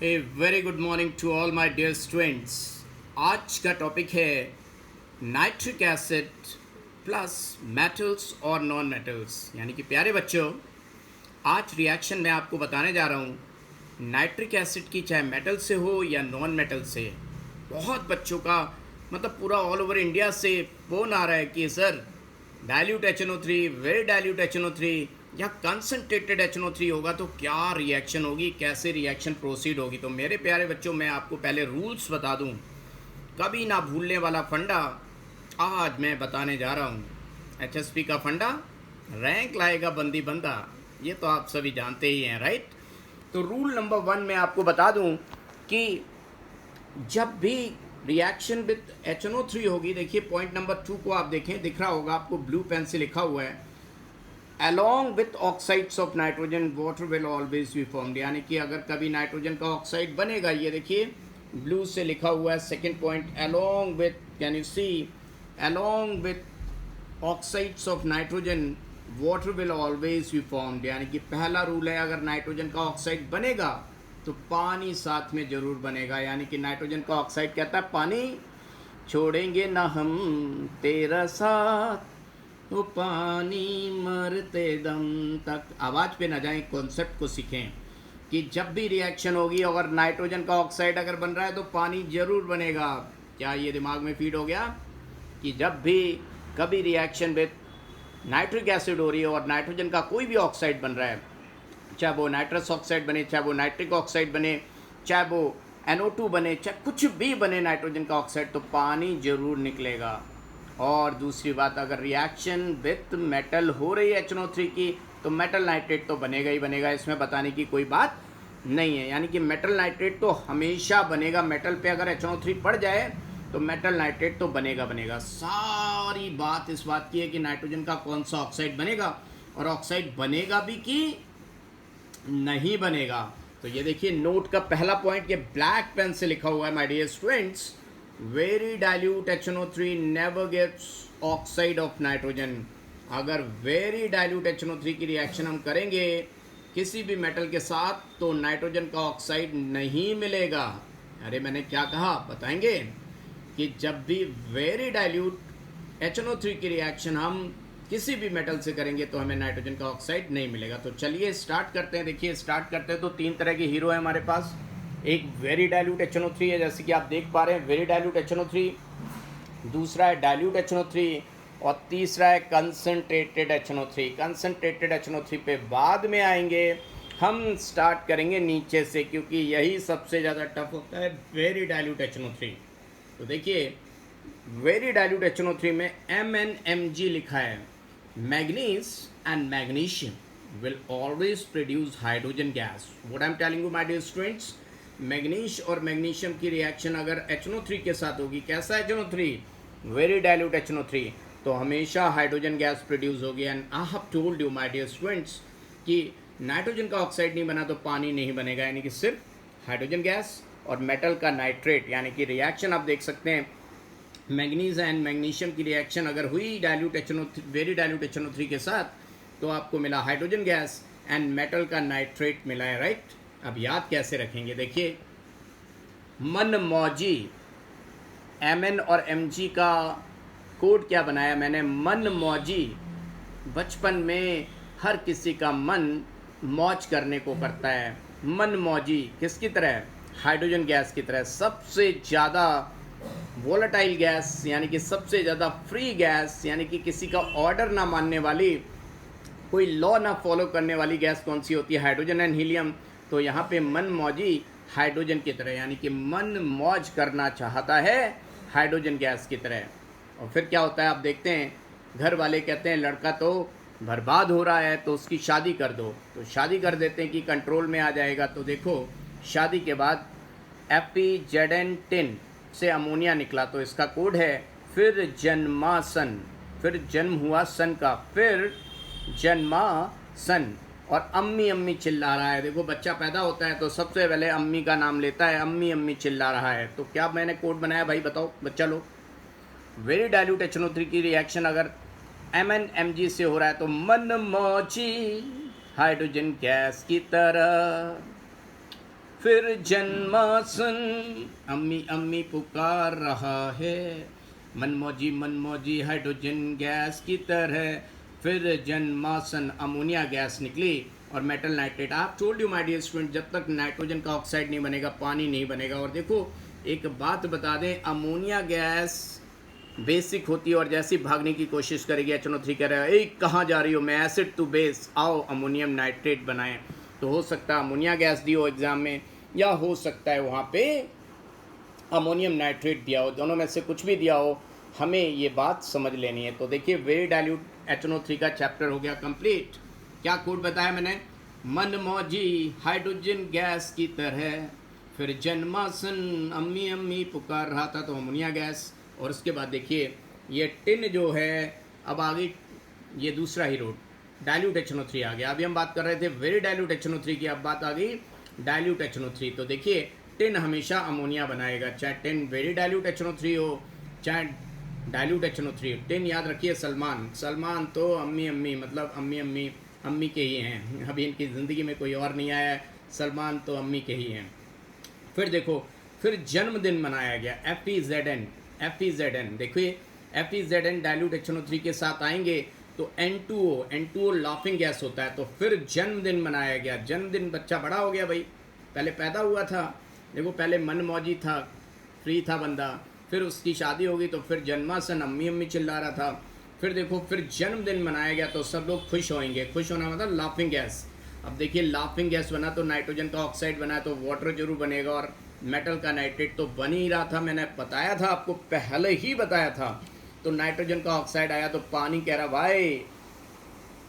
A very good morning to all my dear students. आज का topic है nitric acid plus metals और non metals. यानी कि प्यारे बच्चों, आज रिएक्शन मैं आपको बताने जा रहा हूँ नाइट्रिक एसिड की, चाहे मेटल से हो या नॉन मेटल से। बहुत बच्चों का मतलब पूरा ऑल ओवर इंडिया से फ़ोन आ रहा है कि sir dilute HNO3, very dilute HNO3 या कंसनट्रेटेड HNO3 होगा तो क्या रिएक्शन होगी, कैसे रिएक्शन प्रोसीड होगी। तो मेरे प्यारे बच्चों, मैं आपको पहले रूल्स बता दूं, कभी ना भूलने वाला फंडा आज मैं बताने जा रहा हूं। HSP का फंडा, रैंक लाएगा बंदी बंदा, ये तो आप सभी जानते ही हैं, राइट। तो रूल नंबर 1 मैं आपको बता दूं कि जब भी रिएक्शन विद HNO3 होगी, देखिए पॉइंट नंबर 2 को आप देखें, दिख रहा होगा आपको, ब्लू पेन से लिखा हुआ है, along with oxides of nitrogen water will always be formed। यानी कि अगर कभी नाइट्रोजन का ऑक्साइड बनेगा, ये देखिए ब्लू से लिखा हुआ है second point, along with, can you see, along with oxides of nitrogen water will always be formed। यानी कि पहला रूल है, अगर नाइट्रोजन का ऑक्साइड बनेगा तो पानी साथ में जरूर बनेगा। यानी कि नाइट्रोजन का ऑक्साइड कहता है पानी छोड़ेंगे ना हम तेरा साथ, तो पानी मरते दम तक। आवाज़ पे ना जाएं, कॉन्सेप्ट को सीखें कि जब भी रिएक्शन होगी, अगर नाइट्रोजन का ऑक्साइड अगर बन रहा है तो पानी जरूर बनेगा। क्या ये दिमाग में फीड हो गया कि जब भी कभी रिएक्शन विद नाइट्रिक एसिड हो रही है और नाइट्रोजन का कोई भी ऑक्साइड बन रहा है, चाहे वो नाइट्रस ऑक्साइड बने, चाहे वो नाइट्रिक ऑक्साइड बने, चाहे वो NO2 बने, चाहे कुछ भी बने नाइट्रोजन का ऑक्साइड, तो पानी जरूर निकलेगा। और दूसरी बात, अगर रिएक्शन विथ मेटल हो रही है HNO3 की, तो मेटल नाइट्रेट तो बनेगा ही बनेगा, इसमें बताने की कोई बात नहीं है। यानी कि मेटल नाइट्रेट तो हमेशा बनेगा। मेटल पे अगर HNO3 पड़ जाए तो मेटल नाइट्रेट तो बनेगा बनेगा। सारी बात इस बात की है कि नाइट्रोजन का कौन सा ऑक्साइड बनेगा, और ऑक्साइड बनेगा भी कि नहीं बनेगा। तो ये देखिए नोट का पहला पॉइंट, ये ब्लैक पेन से लिखा हुआ है, my dear students, very dilute HNO3 never gets oxide of nitrogen. अगर वेरी डाइल्यूट HNO3 की रिएक्शन हम करेंगे किसी भी मेटल के साथ, तो नाइट्रोजन का ऑक्साइड नहीं मिलेगा। अरे मैंने क्या कहा, बताएंगे कि जब भी वेरी डाइल्यूट HNO3 की रिएक्शन हम किसी भी मेटल से करेंगे तो हमें नाइट्रोजन का ऑक्साइड नहीं मिलेगा। तो चलिए स्टार्ट करते हैं। देखिए स्टार्ट करते हैं तो तीन तरह के हीरो है हमारे पास। एक वेरी डाइल्यूट HNO3 है, जैसे कि आप देख पा रहे हैं, वेरी डाइल्यूट HNO3। दूसरा है डाइल्यूट HNO3, और तीसरा है कंसनट्रेटेड HNO3। कंसनट्रेटेड HNO3 पे बाद में आएंगे। हम स्टार्ट करेंगे नीचे से, क्योंकि यही सबसे ज़्यादा टफ होता है, वेरी डाइल्यूट HNO3। तो देखिए वेरी डाइल्यूट HNO3 में MnMg लिखा है। Manganese and magnesium will always produce hydrogen gas. What I am telling you my dear students, मैग्नीश और मैग्नीशियम की रिएक्शन अगर HNO3 के साथ होगी, कैसा HNO3, वेरी डाइल्यूट HNO3, तो हमेशा हाइड्रोजन गैस प्रोड्यूस होगी। And I have told you my dear students कि नाइट्रोजन का ऑक्साइड नहीं बना तो पानी नहीं बनेगा, यानी कि सिर्फ हाइड्रोजन गैस और मेटल का नाइट्रेट। यानी कि रिएक्शन आप देख सकते हैं, मैग्नीज एंड मैग्नीशियम की रिएक्शन अगर हुई dilute HNO3, very dilute HNO3 के साथ, तो आपको मिला हाइड्रोजन गैस एंड मेटल का नाइट्रेट मिला है, राइट। अब याद कैसे रखेंगे, देखिए मन मौजी, Mn और Mg का कोड क्या बनाया मैंने, मन मौजी। बचपन में हर किसी का मन मौज करने को करता है। मन मौजी किसकी तरह, हाइड्रोजन गैस की तरह। सबसे ज़्यादा वोलेटाइल गैस, यानी कि सबसे ज़्यादा फ्री गैस, यानी कि किसी का ऑर्डर ना मानने वाली, कोई लॉ ना फॉलो करने वाली गैस कौन सी होती है, हाइड्रोजन एंड हीलियम। तो यहाँ पे मन मौजी हाइड्रोजन की तरह, यानी कि मन मौज करना चाहता है हाइड्रोजन गैस की तरह। और फिर क्या होता है आप देखते हैं, घर वाले कहते हैं लड़का तो बर्बाद हो रहा है तो उसकी शादी कर दो, तो शादी कर देते हैं कि कंट्रोल में आ जाएगा। तो देखो शादी के बाद एपिजेडेंटिन से अमोनिया निकला, तो इसका कोड है फिर जन्मासन, फिर जन्म हुआ सन का, फिर जन्मासन। और अम्मी अम्मी चिल्ला रहा है, देखो बच्चा पैदा होता है तो सबसे पहले अम्मी का नाम लेता है, अम्मी अम्मी चिल्ला रहा है। तो क्या मैंने कोड बनाया भाई, बताओ बच्चा लोग। वेरी डाइल्यूट HNO3 की रिएक्शन अगर MnMg से हो रहा है तो मन मौजी हाइड्रोजन गैस की तरह। फिर जन्मासन, अम्मी अम्मी पुकार रहा है, मनमौजी हाइड्रोजन गैस की तरह। फिर जन्मासन, अमोनिया गैस निकली और मेटल नाइट्रेट। आप told you my dear student, जब तक नाइट्रोजन का ऑक्साइड नहीं बनेगा पानी नहीं बनेगा। और देखो एक बात बता दें, अमोनिया गैस बेसिक होती है और जैसे ही भागने की कोशिश करेगी HNO3 कह रहा है, कहाँ जा रही हो, मैं एसिड टू बेस, आओ अमोनियम नाइट्रेट बनाएं। तो हो सकता है अमोनिया गैस दी हो एग्जाम में, या हो सकता है वहाँ पे अमोनियम नाइट्रेट दिया हो, दोनों में से कुछ भी दिया हो, हमें ये बात समझ लेनी है। तो देखिए वेरी डाइल्यूट HNO3 का चैप्टर हो गया कंप्लीट। क्या कोड बताया मैंने, मनमौजी हाइड्रोजन गैस की तरह, फिर जन्मासन, अम्मी अम्मी पुकार रहा था, तो अमोनिया गैस। और उसके बाद देखिए ये टिन जो है, अब आगे ये दूसरा ही रोड डाइल्यूट HNO3 आ गया। अभी हम बात कर रहे थे वेरी डाइल्यूट HNO3 की, अब बात आ गई डाइल्यूट HNO3। तो देखिए टिन हमेशा अमोनिया बनाएगा, चाहे टिन वेरी डाइल्यूट HNO3 हो चाहे डाइल्यूट HNO3। टिन याद रखिए सलमान तो अम्मी अम्मी मतलब अम्मी के ही हैं, अभी इनकी ज़िंदगी में कोई और नहीं आया है, सलमान तो अम्मी के ही हैं। फिर देखो फिर जन्मदिन मनाया गया, FeZN देखिए FeZN डाइल्यूट HNO3 के साथ आएंगे तो N2O लाफिंग गैस होता है। तो फिर जन्मदिन मनाया गया, जन्मदिन, बच्चा बड़ा हो गया भाई, पहले पैदा हुआ था, देखो पहले मनमौजी था, फ्री था बंदा, फिर उसकी शादी हो गई तो फिर जन्मासन, अम्मी अम्मी चिल्ला रहा था। फिर देखो फिर जन्मदिन मनाया गया तो सब लोग खुश होंगे, खुश होना मतलब लाफिंग गैस। अब देखिए लाफिंग गैस बना तो नाइट्रोजन का ऑक्साइड बना तो वाटर जरूर बनेगा और मेटल का नाइट्रेट तो बन ही रहा था, मैंने बताया था आपको, पहले ही बताया था। तो नाइट्रोजन का ऑक्साइड आया तो पानी कह रहा भाई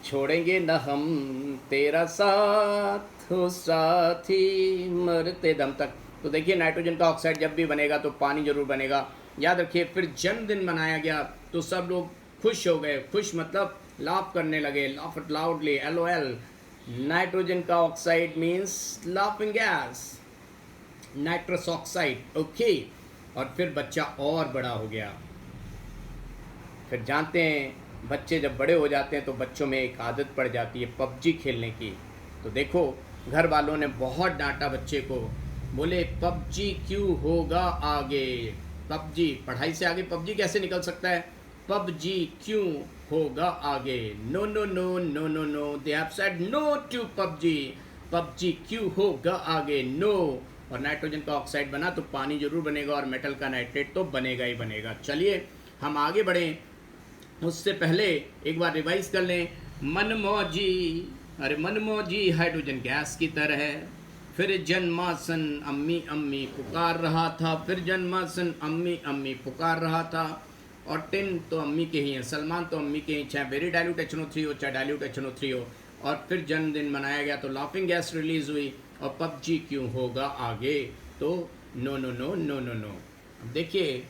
छोड़ेंगे न हम तेरा साथ हो साथी मरते दम तक। तो देखिए नाइट्रोजन का ऑक्साइड जब भी बनेगा तो पानी जरूर बनेगा, याद रखिए। फिर जन्मदिन मनाया गया तो सब लोग खुश हो गए, खुश मतलब लाफ करने लगे, laugh it loudly, LOL। Nitrogen का oxide means laughing gas, nitrous oxide, okay. और फिर बच्चा और बड़ा हो गया। फिर जानते हैं बच्चे जब बड़े हो जाते हैं तो बच्चों में एक आदत पड़ जाती है PUBG खेलने की। तो देखो घर वालों ने बहुत डांटा बच्चे को, बोले PUBG क्यों होगा आगे, PUBG पढ़ाई से आगे PUBG कैसे निकल सकता है, PUBG क्यों होगा आगे, no no no no no no, they have said no to PUBG क्यों होगा आगे, नो। और नाइट्रोजन का ऑक्साइड बना तो पानी जरूर बनेगा और मेटल का नाइट्रेट तो बनेगा ही बनेगा। चलिए हम आगे बढ़ें, उससे पहले एक बार रिवाइज कर लें। मनमौजी, अरे मनमौजी हाइड्रोजन गैस की तरह है, फिर जन्मासन, अम्मी अम्मी पुकार रहा था, फिर जन्मासन, अम्मी अम्मी पुकार रहा था। और टिन तो अम्मी के ही हैं, सलमान तो अम्मी के ही, चाहे वेरी डाइल्यूट HNO3 हो चाहे डाइल्यूट HNO3 हो। और फिर जन्मदिन मनाया गया तो लाफिंग गैस रिलीज हुई और PUBG क्यों होगा आगे, तो no no no no no no. देखिए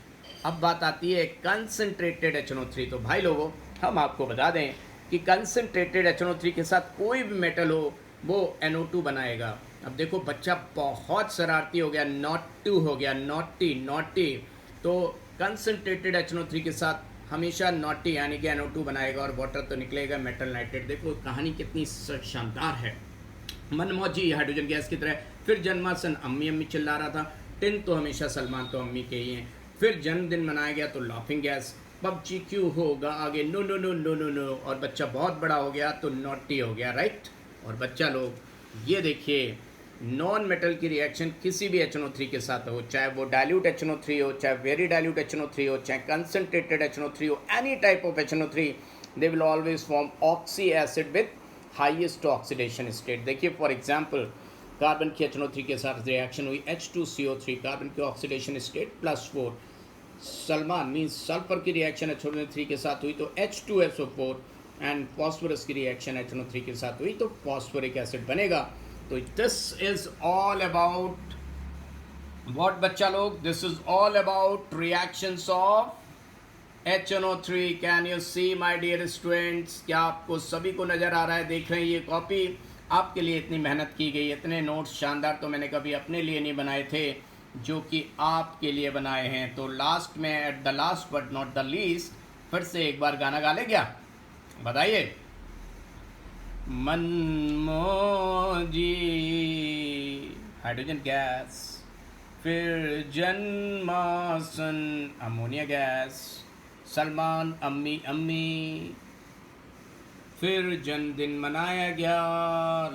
अब बात आती है कंसनट्रेटेड HNO3। तो भाई लोगों हम आपको बता दें कि कंसनट्रेटेड HNO3 के साथ कोई भी मेटल हो वो NO2 बनाएगा। अब देखो बच्चा बहुत शरारती हो गया, नॉटी हो गया, नॉटी। तो कंसनट्रेटेड HNO3 के साथ हमेशा नॉटी यानी कि NO2 बनाएगा और वाटर तो निकलेगा मेटल नाइट्रेट। देखो कहानी कितनी शानदार है। मनमौजी हाइड्रोजन गैस की तरह, फिर जन्मासन, अम्मी अम्मी चिल्ला रहा था, टिन तो हमेशा सलमान तो अम्मी के ही हैं। फिर जन्मदिन मनाया गया तो लाफिंग गैस, PUBG क्यों होगा आगे, no no no no no no. और बच्चा बहुत बड़ा हो गया तो नॉटी हो गया, राइट। और बच्चा लोग ये देखिए नॉन मेटल की रिएक्शन किसी भी HNO3 के साथ हो, चाहे वो डाइल्यूट HNO3 हो चाहे वेरी डाइल्यूट HNO3 हो चाहे कंसनट्रेटेड HNO3 हो, any type of HNO3, they will always form oxy acid with highest oxidation state. देखिए फॉर एग्जांपल कार्बन की HNO3 के साथ रिएक्शन हुई H2CO3, कार्बन की oxidation state +4। Salman means sulphur की रिएक्शन HNO3 के साथ हुई तो H2SO4, एंड फॉस्फोरस की रिएक्शन HNO3 के साथ हुई तो फॉस्फोरिक एसिड बनेगा। तो this is all about what बच्चा लोग, this is all about reactions of HNO3। Can you see my dear students, क्या आपको सभी को नज़र आ रहा है, देख रहे हैं ये कॉपी आपके लिए इतनी मेहनत की गई, इतने नोट्स शानदार तो मैंने कभी अपने लिए नहीं बनाए थे जो कि आपके लिए बनाए हैं। तो लास्ट में at the last but not the least फिर से एक बार गाना गा ले क्या, बताइए। मनमौजी हाइड्रोजन गैस, फिर जन्मासन अमोनिया गैस, सलमान अम्मी अम्मी, फिर जन्मदिन मनाया गया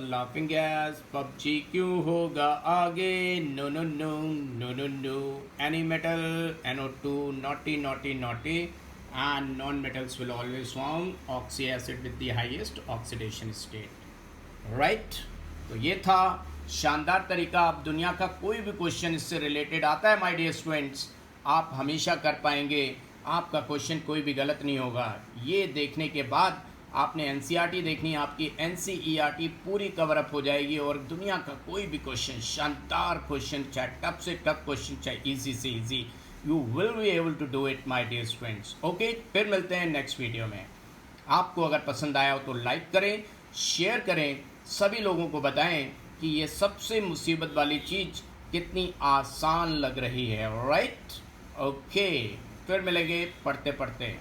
लाफिंग गैस, पबजी क्यों होगा आगे, no no no no no no, any metal NO2 naughty naughty naughty, and non metals will always form oxy acid with the highest oxidation state, right. तो ये था शानदार तरीका। आप दुनिया का कोई भी क्वेश्चन इससे रिलेटेड आता है माय डियर स्टूडेंट्स, आप हमेशा कर पाएंगे, आपका क्वेश्चन कोई भी गलत नहीं होगा। ये देखने के बाद आपने NCERT देखनी, आपकी NCERT पूरी कवर अप हो जाएगी और दुनिया का कोई भी क्वेश्चन, शानदार क्वेश्चन, चाहे टफ से टफ क्वेश्चन, चाहे इजी से easy, you will be able to do it my dear students. Okay, फिर मिलते हैं नेक्स्ट वीडियो में। आपको अगर पसंद आया हो तो लाइक करें, शेयर करें, सभी लोगों को बताएं कि ये सबसे मुसीबत वाली चीज़ कितनी आसान लग रही है, राइट। ओके, फिर मिलेंगे पढ़ते पढ़ते।